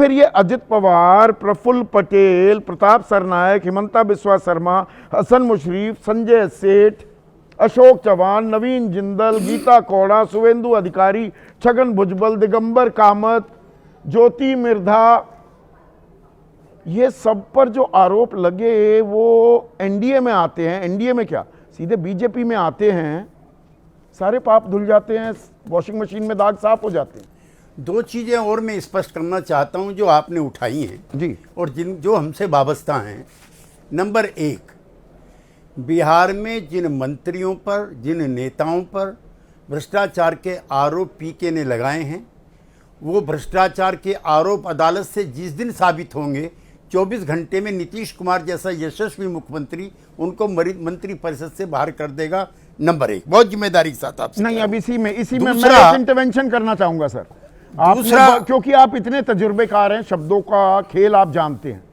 फिर ये अजित पवार, प्रफुल्ल पटेल, प्रताप सरनायक, हिमंता बिस्वा शर्मा, हसन मुशरीफ, संजय सेठ, अशोक चौहान, नवीन जिंदल, गीता कौड़ा, शुभेंदु अधिकारी, छगन भुजबल, दिगंबर कामत, ज्योति मिर्धा, ये सब पर जो आरोप लगे वो एनडीए में आते हैं। एनडीए में क्या, सीधे बीजेपी में आते हैं, सारे पाप धुल जाते हैं, वॉशिंग मशीन में दाग साफ हो जाते हैं। दो चीज़ें और मैं स्पष्ट करना चाहता हूं जो आपने उठाई हैं जी, और जो हमसे वाबस्ता हैं। नंबर एक, बिहार में जिन मंत्रियों पर, जिन नेताओं पर भ्रष्टाचार के आरोप पीके ने लगाए हैं, वो भ्रष्टाचार के आरोप अदालत से जिस दिन साबित होंगे, 24 घंटे में नीतीश कुमार जैसा यशस्वी मुख्यमंत्री उनको मंत्री परिषद से बाहर कर देगा। नंबर एक, बहुत जिम्मेदारी के साथ आपसे नहीं, अब इसी में मैं दूसरा- एक इंटरवेंशन करना चाहूंगा सर। दूसरा- क्योंकि आप इतने तजुर्बेकार हैं, शब्दों का खेल आप जानते हैं।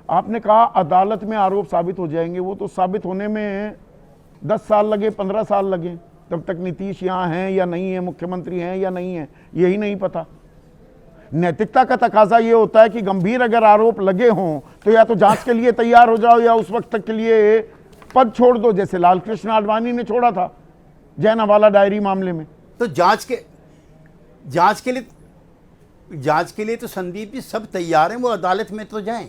आपने कहा अदालत में आरोप साबित हो जाएंगे, वो तो साबित होने में 10 साल लगे, 15 साल लगे, तब तक नीतीश यहाँ हैं या नहीं है, मुख्यमंत्री हैं या नहीं है, यही नहीं पता। नैतिकता का तकाजा ये होता है कि गंभीर अगर आरोप लगे हों तो या तो जांच के लिए तैयार हो जाओ या उस वक्त तक के लिए पद छोड़ दो, जैसे लाल कृष्ण आडवाणी ने छोड़ा था जैन हवाला डायरी मामले में। तो जांच के लिए तो संदीप जी सब तैयार हैं, वो अदालत में तो जाएं।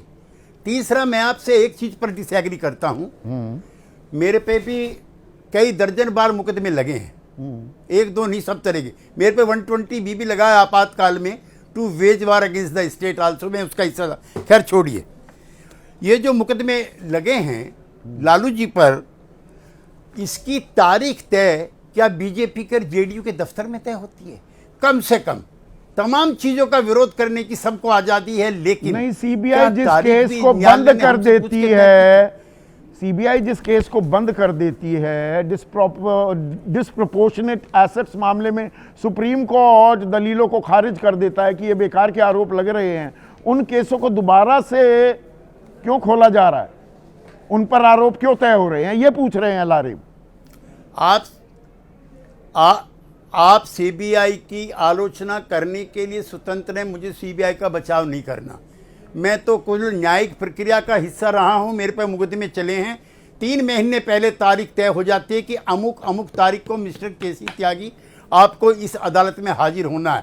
तीसरा, मैं आपसे एक चीज पर डिसएग्री करता हूं। मेरे पे भी कई दर्जन बार मुकदमे लगे हैं, एक दो नहीं, सब तरह के। मेरे पे 120 भी लगा है आपातकाल में, to wage war against the state also, में उसका हिस्सा था। खैर छोड़िए, ये जो मुकदमे लगे हैं लालू जी पर, इसकी तारीख तय क्या बीजेपी के जेडीयू के दफ्तर में तय होती है? कम से कम तमाम चीजों का विरोध करने की सबको आजादी है, लेकिन नहीं, सीबीआई जिस केस को बंद कर देती है, सीबीआई जिस केस को बंद कर देती है डिस्प्रोपोर्शनेट एसेट्स मामले में, सुप्रीम कोर्ट दलीलों को खारिज कर देता है कि ये बेकार के आरोप लग रहे हैं, उन केसों को दोबारा से क्यों खोला जा रहा है, उन पर आरोप क्यों तय हो रहे हैं, ये पूछ रहे हैं लारिब। आप सीबीआई की आलोचना करने के लिए स्वतंत्र हैं, मुझे सीबीआई का बचाव नहीं करना। मैं तो कुल न्यायिक प्रक्रिया का हिस्सा रहा हूं, मेरे पर मुकदमे चले हैं। 3 महीने पहले तारीख तय हो जाती है कि अमुक अमुक तारीख को मिस्टर केसी त्यागी आपको इस अदालत में हाजिर होना है।